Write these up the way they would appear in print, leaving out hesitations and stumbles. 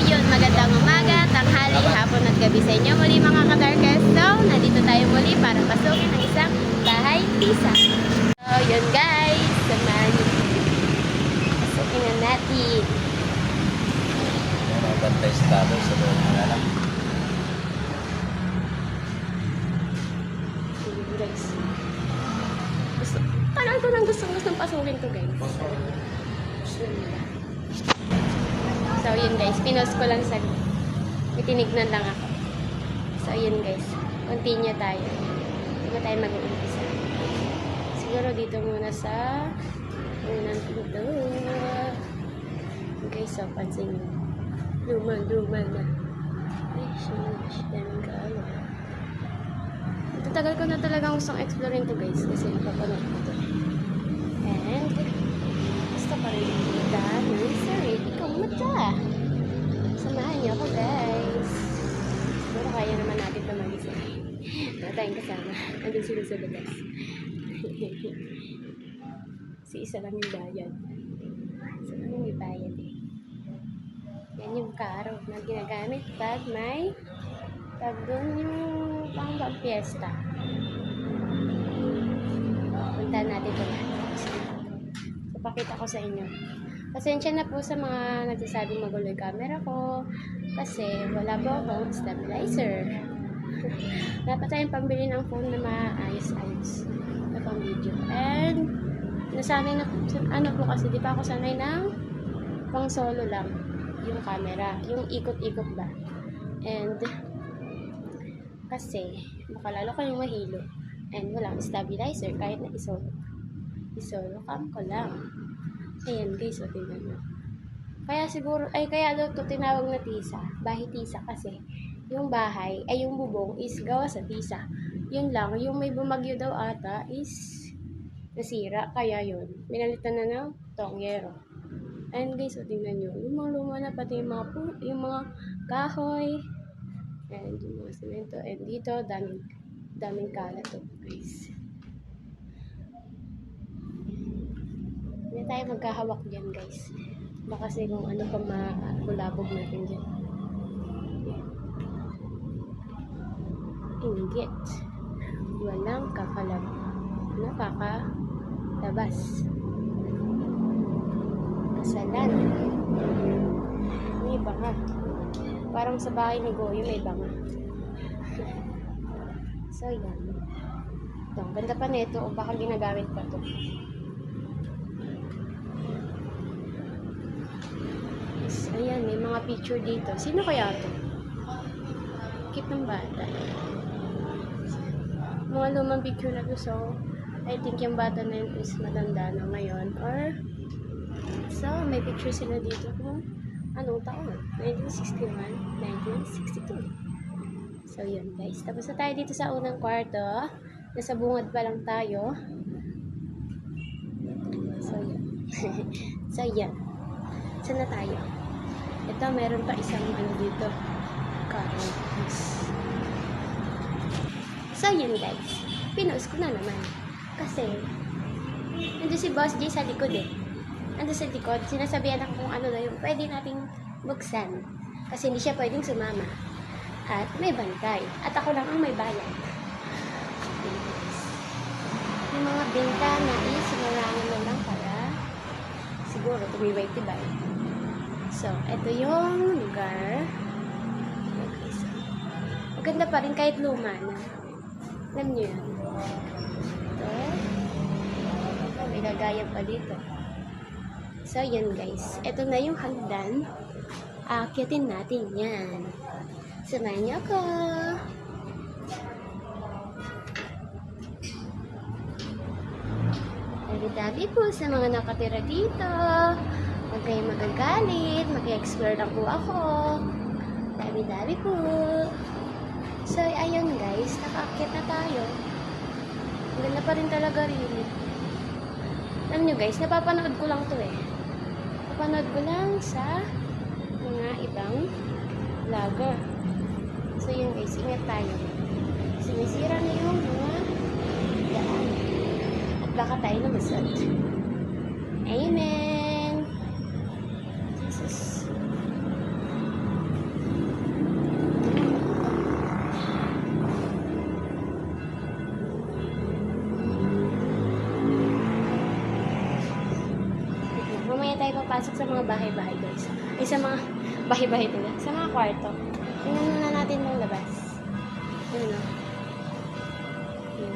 yun, magandang umaga, tanghali, hapon at gabi sa inyo muli mga ka-Darkest. So, nandito tayo muli para pasukin ang isang bahay tisa. So, yun guys, samahan niyo. Pasukin na natin. Mga bantay sa talo sa loob ng alam. Yun guys. Parang ko nang gustong pasukin to guys. So, yun guys, pinost ko lang sa may tinignan lang ako. So, yun guys, continue tayo. Hindi na tayo mag-uumpisa. Siguro dito muna sa unang pinto. Okay, so, pansin nyo. Luma na. Ay, sheesh, daming kaalo. Tagal ko na talagang gustong exploring to guys, kasi napapanood ko to. And, gusto pa rin kita ng sarili kong mata. Samahan niyo ako guys. Siguro kaya naman natin ito mag-isa. Wala tayong kasama. Andun sila sa labas. Si isa lang yung bayad. Isa lang yung bayad eh. Yan yung karo na ginagamit pag may pag doon yung pang-fiesta. Punta natin ito guys. So, pakita ko sa inyo. Pasensya na po sa mga nagsasabing magulo yung camera ko kasi wala po akong stabilizer. Dapat tayong pambili ng phone na maayos-ayos na pang video. And nasanay na ano po kasi di pa ako sanay ng pang solo lang yung camera, yung ikot-ikot ba. And kasi baka lalo kayong mahilo and walang stabilizer kahit na isolo cam ko lang. Ayan guys, o tingnan nyo. Kaya siguro, kaya daw ito tinawag na tisa. Bahay tisa kasi yung bahay, yung bubong is gawa sa tisa. Yun lang, yung may bumagyo daw ata is nasira. Kaya yun, minalitan na ng tongyero. Ayan guys, o tingnan nyo. Yung mga luma na pati yung mga kahoy. And yung mga semento. And dito, daming kalat to guys. Hindi tayo magkahawak dyan guys. Baka kasi kung ano pang makulabog natin dyan. Inggit. Walang nakakalabas. Kasalan. May banga. Parang sa bahay ni Goyo may banga. So yan. Ito, ang ganda pa nito o baka ginagamit pa to. Ayan, may mga picture dito. Sino kaya ito? Cute ng bata. Mga lumang picture na to. So, I think yung bata na yun is matanda na ngayon. Or, so, may picture sila dito kung anong taon. 1961, 1962. So, yun guys. Tapos na tayo dito sa unang kwarto. Nasa bungad pa lang tayo. So, yun. So, yan. Saan na tayo? Ito, meron pa isang ano dito. Carrots. So, yun guys. Pinost ko na naman. Kasi, nandun si Boss J sa likod eh. Nandun sa likod, sinasabihan ako kung ano na yung pwede nating buksan. Kasi hindi siya pwedeng sumama. At may bantay. At ako lang ang may bayad. Yung mga bintana is sinarangan na lang para siguro tumiway-tibay. So, ito yung lugar. Okay, so, maganda pa rin kahit luma na. Alam nyo yan. Ito. May gagayag pa dito. So, yan guys. Ito na yung hagdan. Akyatin natin yan. Samahan niyo ako. Dami-dami po sa mga nakatira dito. Huwag kayong magagalit. Mag-explore lang po ako. Dami-dami po. So, ayun guys. Nakaakyat na tayo. Ang ganda pa rin talaga rin. Alam nyo guys, napapanood ko lang to eh. Napapanood ko lang sa mga ibang vlogger. So, yun guys. Ingat tayo. Sinisira na yung mga daan. At baka tayo na masad. Amen. Jesus. mga bahay-bahay guys. Ay, sa mga bahay-bahay nila. Sa mga kwarto. Tingnan muna natin yung labas. Yun o. Yun.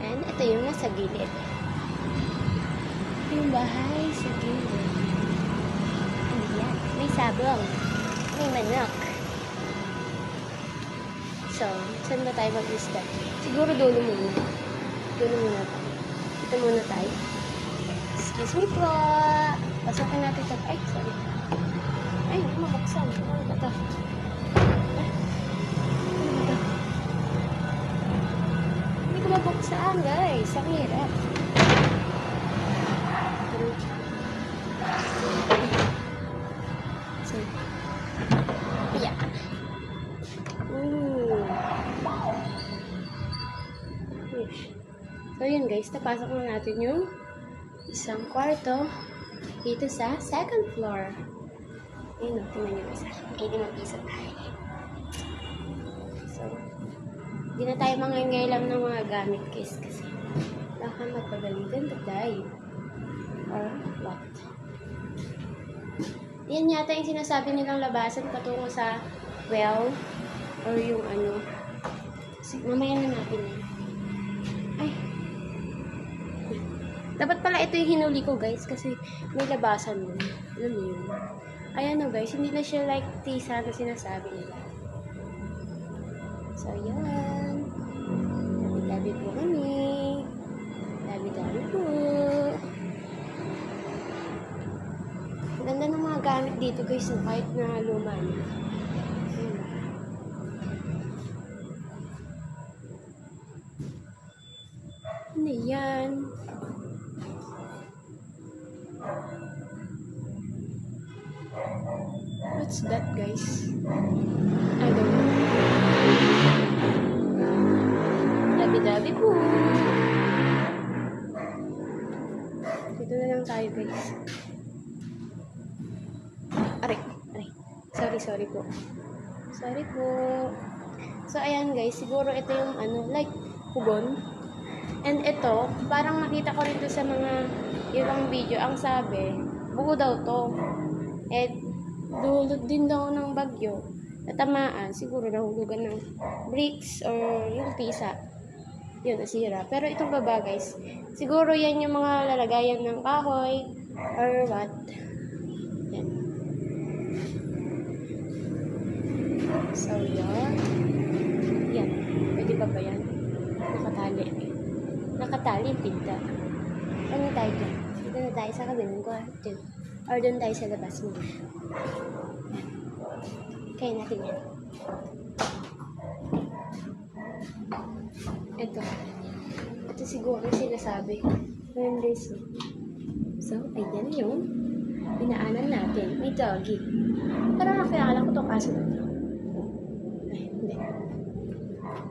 And ito yung nasa gilid. Yung bahay sa gilid. Ayan. May sabong. May manok. So, saan ba tayo mag-isda? Siguro dulo muna. Dulo muna tayo. Dito muna tayo. Excuse me po. Pasokin natin ito. Ay, sorry. Ay, mabuksan. Ano ba ito? Ay, ano ba ito? Hindi ko mabuksan, guys. Ang hirap. So, yeah. So, yun guys. Napasok na natin yung isang kwarto dito sa second floor. Ayun o, tingnan nyo guys. Okay, 5 piso tayo. So, hindi na tayo mangangailam ng mga gamit guys kasi baka magpagalitan tayo. Or what? Yan yata yung sinasabi nilang labasan patungo sa well or yung ano. Mamaya na natin yan. Ay. Dapat pala ito yung hinuli ko guys kasi may labasan mo. Alam mo yun. Ayan o guys, hindi na siya like tisa na sinasabi nila. So yan. Labi-labi po kami. Labi-labi po. Ganda ng mga gamit dito guys kahit na luma na. Ano yan? What's that, guys? I don't know. Dabi-dabi po. Dito na lang tayo, guys. Aray. Sorry po. Sorry po. So, ayan, guys. Siguro ito yung, like, pugon. And ito, parang nakita ko rin to sa mga ibang video. Ang sabi, buo daw to. At dulot din daw ng bagyo. Natamaan, siguro nahulugan ng bricks or yung pisa. Yun, nasira. Pero itong baba, guys, siguro yan yung mga lalagayan ng kahoy or what. Yan. So, yan. Yan. Pwede pa ba yan? Nakatali yung pinta. Ano tayo dyan? Dito na tayo sa kabilang kwarto. Or doon tayo sa labas mo. Kaya natin yan. Ito siguro sinasabi. Ayan guys. So, ayan yung pinaanan natin. May doggy. Parang nakilala ko itong aso na ito. Ay, hindi.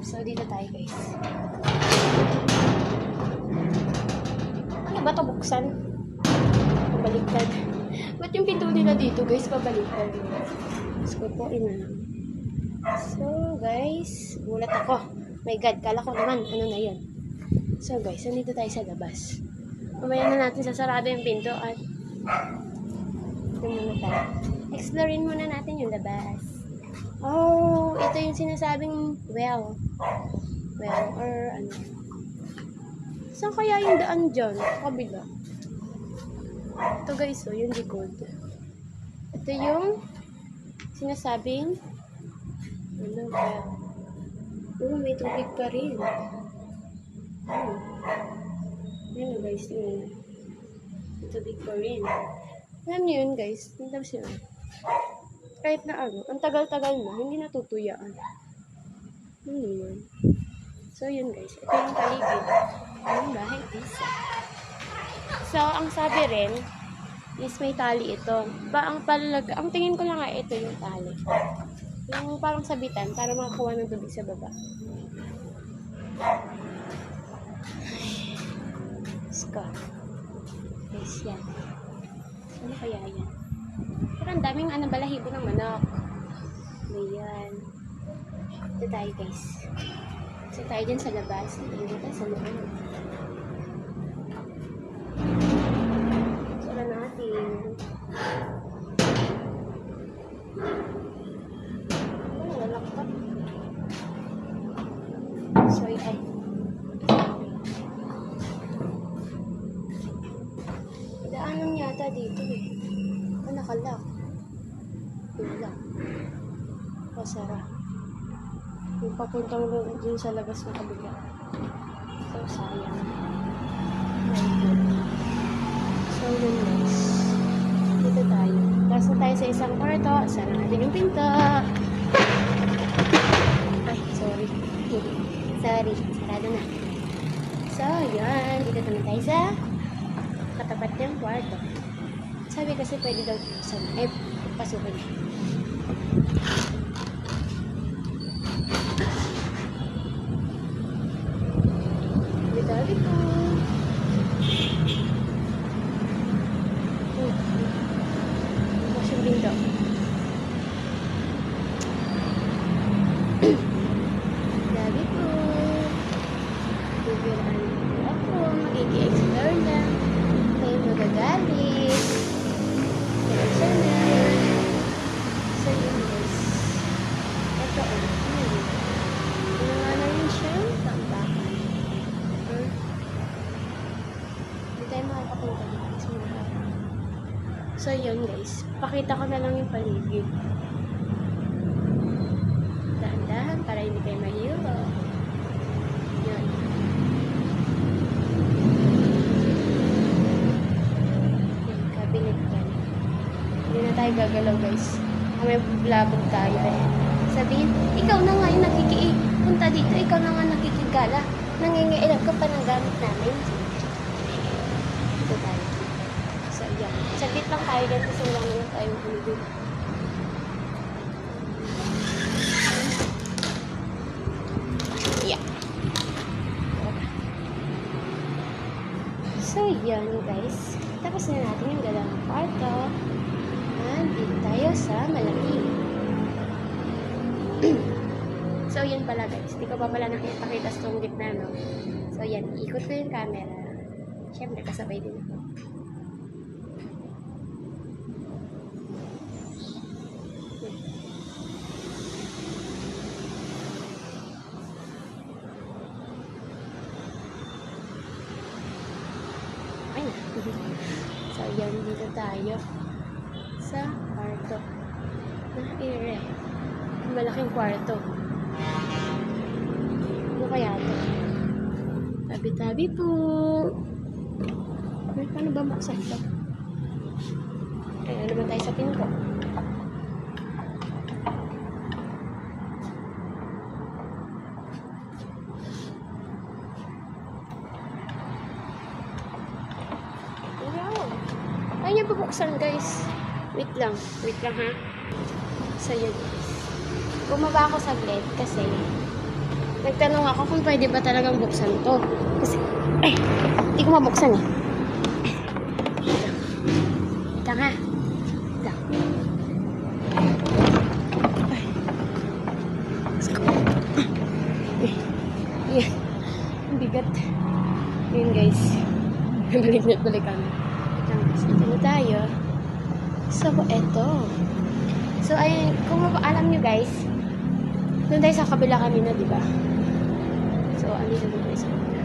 So, dito tayo guys. Ano ba ito buksan? Pabaliktad. Ba't yung pinto nila dito guys? Pabaliktad. Mas ko po ina. So, guys. Gulat ako. My God, kala ko naman. Ano na yun? So, guys. Nandito tayo sa labas. Mamaya na natin sasarado yung pinto at ito muna tayo. Explorein muna natin yung labas. Oh, ito yung sinasabing well. Well, or ano. Saan kaya yung daan dyan? Kabila. Ito guys, yung likod. Ito yung sinasabing ano ba? May tubig pa rin. Yan guys, yun. May tubig pa rin. Alam niyo yun guys, hindi siya. Kahit na ang tagal-tagal na, hindi natutuyaan. Yun. So yun guys, ito yung paligid. Yung bahay isa. So, ang sabi rin, is may tali ito. Ang tingin ko lang nga ito yung tali. Yung parang sabitan, para makakuha ng tubig sa baba. Ska. Guys, yan. Ano kaya yan? Pero ang daming balahibo ng manok. Ayan. Ito tayo guys. So tayo dyan sa labas. Ito tayo sa loob. So natin. Ano, lalakpat? Sorry, ay. Daanan yata dito eh. Oh, nakalak. Wala. Masara. Yung papuntang dun sa labas ng kabila. So, sayang. My God. So, yun guys. Dito tayo. Tapos na tayo sa isang kwarto. Sara natin yung pinto. Ay, sorry. Sorry. Sarado na. So, yun. Dito naman tayo sa katapat ng kwarto. Sabi kasi pwede daw pasukin. Dito ko. Bukas yung pinto. Dali ko. Bibiraan ko ako. Mag-i-explore lang. Kayo magagalit. Kaya siya na. So yun guys. Ito o. Ano nga na yun siya? Tambakan. Hindi tayo makakapunta dito. So yun guys. Pakita ko na lang yung paligid. Dahan-dahan para hindi kayo mahilo. Yun. Yung cabinet yan. Hindi na tayo gagalaw guys. May vlog tayo eh. Sabihin, ikaw na nga yung punta dito, ikaw na nga nakikigala. Nangingiilang ka pa ng gamit namin. Dito tayo. So, yan. Saglit lang tayo dyan kasi wala naman tayong hulog. Yeah. So, yan guys. Tapos na natin yung dalawang kwarto. Dito tayo sa malaki. So, yun pala guys. Hindi ko pa pala nakipakita sa itong gitna, no? So, yan. Ikot ko yung camera. Siyempre, kasabay din ako. Ay, so, yan. Dito tayo sa kwarto. Ire. Malaking kwarto. Ano kaya ito? Tabi-tabi po. Ay, paano ba maksan ito? Ayan naman tayo sa pinto. Wow! Ay, niya bubuksan guys. Wait lang ha. So, yun. Bumaba ako saglit kasi nagtanong ako kung pwede ba talagang buksan to. Kasi, ay, hindi ko mabuksan eh. Ito nga. Ito. Yan. Ang bigat. Yun guys. Balik kami. Ito na tayo. So, eto. So, ayun, kung alam nyo guys, doon tayo sa kabila kami na, diba? So, andito doon tayo sa kabila.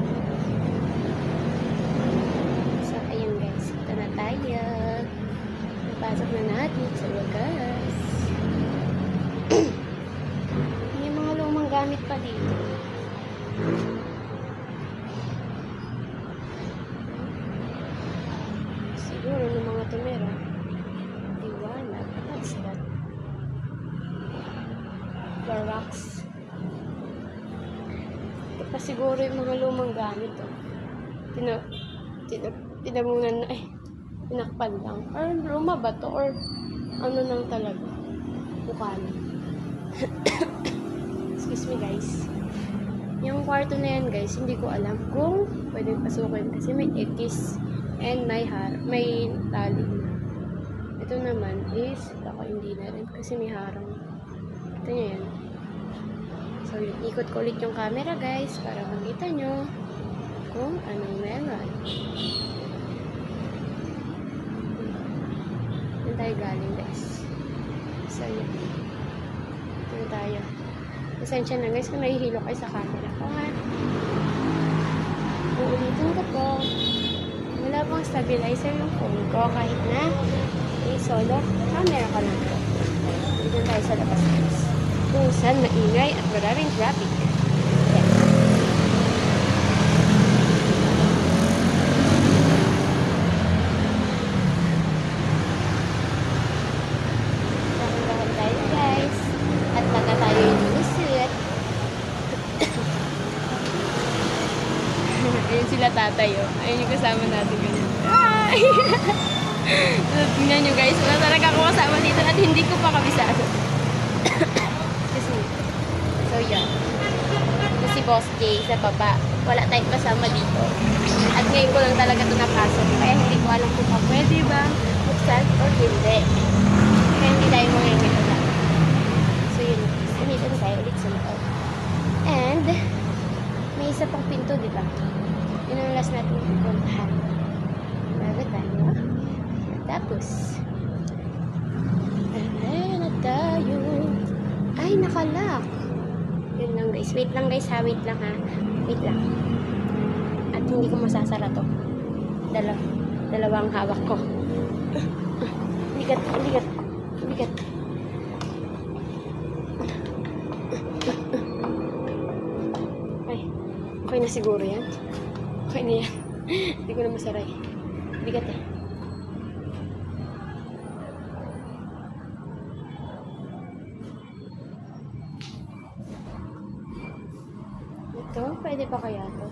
So, ayun guys, ito na tayo. Napasok na natin sa wagas. May mga lumang gamit pa dito. Siguro ng mga tumira. What's that? Clorox. Ito pa siguro yung mga lumang gamit. Oh. Tinamunan na eh. Tinakpan lang. Or luma ba to? Or ano nang talaga? Bukan. Excuse me guys. Yung kwarto na yan guys, hindi ko alam kung pwede pasukin kasi may X and may tali na. Ito naman is, ako hindi na rin kasi may harang. Ito nyo yan. So, ikot ko ulit yung camera guys para makita nyo kung anong meron. tayo galing guys. So yun. Yun tayo. Pasensya na guys kung nahihilo kayo sa camera ko ha. Uulitin ko po. Wala pang stabilizer yung phone ko kahit na solo camera ko lang po. Dito tayo sa labas guys. Kung saan maingay at maraming traffic. Yes. Dahan-dahan tayo guys. At baka tayo yung lulusot. Ayun sila tatay oh. Ayun yung kasama natin ganyan. Ay! So, tingnan nyo guys. Wala talaga ako kasama dito at hindi ko pa kabisado. Kasi, so yan. Si Boss J sa baba. Wala tayong kasama dito. At ngayon ko lang talaga ito napasok. Kaya hindi ko alam kung pwede ba buksan o hindi. Kaya hindi tayo mangingilala. So yun. Sumitan tayo ulit sa loob. And, may isa pang pinto, di ba? Yun ang last natin pupuntahan. Bago tayo. Tapos, ayan na tayo. Ay, nakalock. Yun lang guys. Wait lang guys ha. Wait lang ha. Wait lang. At hindi ko masasara to. Dalawang hawak ko. Bigat. Ay, okay na siguro yan. Okay na yan. Hindi ko na masaray. Bigat eh. Ito, pwede pa kaya to?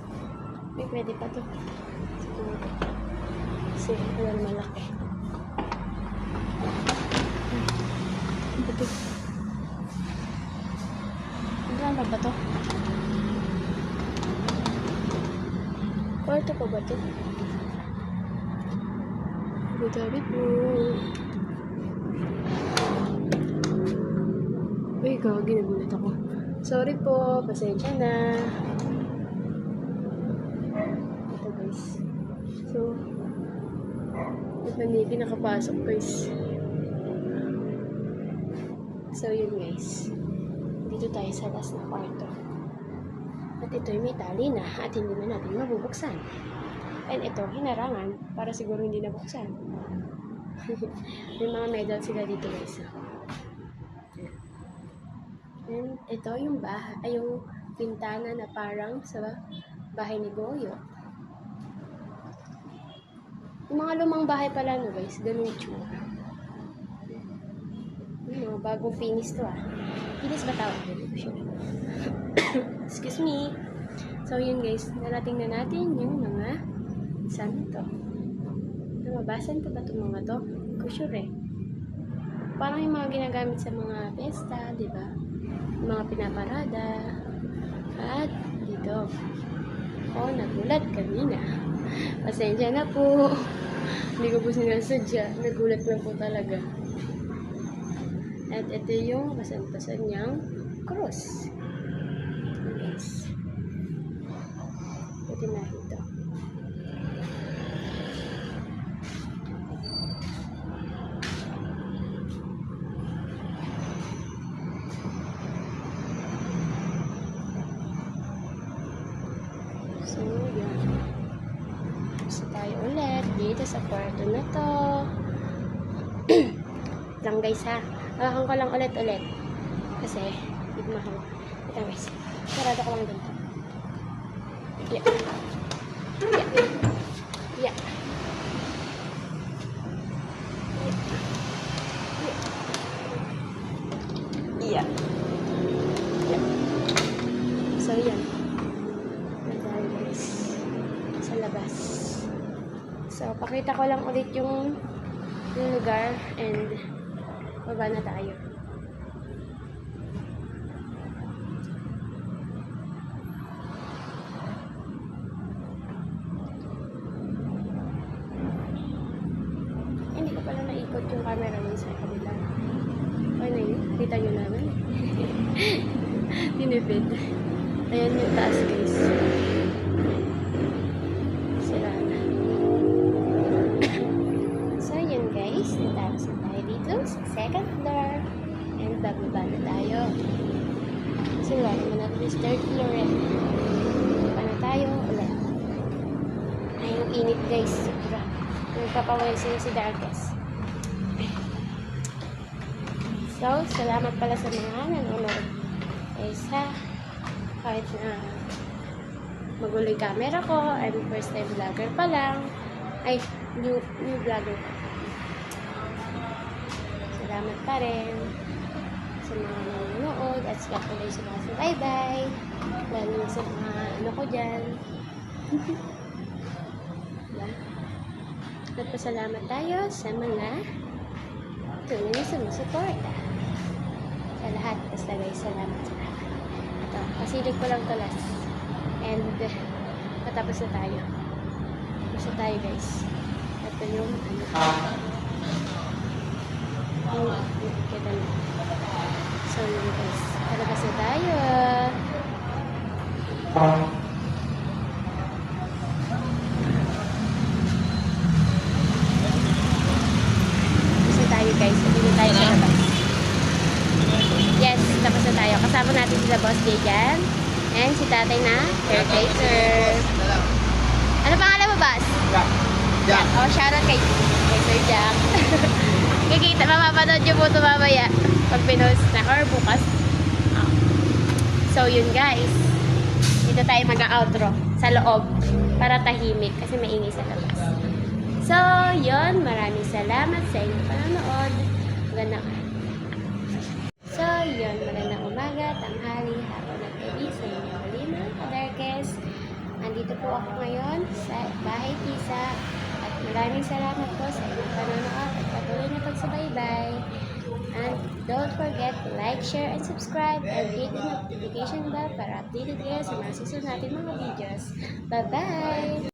May pwede pa to. Siguro. Kasi wala naman laki. Ito. Ano ba to? Kwarto pa ba to? Gabi po. Uy, gagi, nagulat ako. Sorry po, pasensya na. Ito guys. So, ba't hindi nakapasok guys? So yun guys. Dito tayo sa last na kwarto. At ito'y may tali na at hindi na natin mabubuksan. And ito, hinarangan para siguro hindi nabuksan. May mga medal sila dito guys. And ito yung bahay, ay yung pintana na parang sa bahay ni Boyo. Yung mga lumang bahay pala no guys, ganun yung tsura. Yung mga bagong finish to ah. Finish ba tawag? Excuse me. So yun guys, narating na natin yung mga saan ito. Namabasan ko ba itong mga to? Hindi ko sure eh. Parang yung mga ginagamit sa mga pesta, di ba? Mga pinaparada. At dito. Oh, nagulat kanina. Pasensya na po. Hindi ko po sinasadya. Nagulat lang po talaga. At ito yung kasampasan niyang cross. Yes. Ito na ito. So, yan. Gusto tayo ulit dito sa kwarto na to. Lang guys ha. Hawakan ko lang ulit. Kasi, hindi ko mahawak. Ito guys. Sarado ko lang dito. Yeah. So, yan. Nandahal guys. Sa labas. So, pakita ko lang ulit yung lugar and baba na tayo. Hindi ko pala naikot yung camera mo sa kabila. Okay na yun. Kita nyo naman. Tinipid. Ayan yung taas guys. Sila na. So yun guys. Nataas na tayo second floor. And bababa na tayo. Kasi wala naman natin yung third floor eh. Bababa na tayo ulit. Ay, yung init guys. Sobra. Nagpapawelsin si Darkest. So, salamat pala sa mga nanonood. Sa kahit na magulo yung camera ko, I'm first time vlogger pa lang. Ay, new vlogger pa. Salamat pa rin sa mga nanonood at sa patuloy sa mga bye-bye. Lalo na sa mga ano ko dyan. Diba? Nagpasalamat tayo sa mga tuloy na sumusuporta. Sa lahat. Basta guys, salamat sa lahat. Ito, pasilig ko lang ito last. And, patapos na tayo. Tapos na tayo guys. Ito yung, kita na. So, yun guys. Palabas na tayo. Tapos na tayo guys. Hindi na tayo sa labas. Yes, tapos na tayo. Kasama natin sila Boss Jay dyan. And si tatay na caretaker. Ano pangalan mo, Boss? Jack. Oh, shoutout kay Sir Jack. Kikita, mapapanood nyo po ito mamaya pag pinost na or bukas. Oh. So, yun guys. Dito tayo mag-outro sa loob para tahimik kasi maingay sa labas. So, yun. Maraming salamat sa inyong panonood. Magandang So, yun. Magandang umaga, tanghali, hapon at gabi sa inyong halima, Darkest. Andito po ako ngayon sa Bahay Tisa at maraming salamat po sa inyong panonood at patuloy na pagsubaybay. And don't forget to like, share, and subscribe and hit the notification bell para updated kayo sa mga susunod natin mga videos. Bye-bye!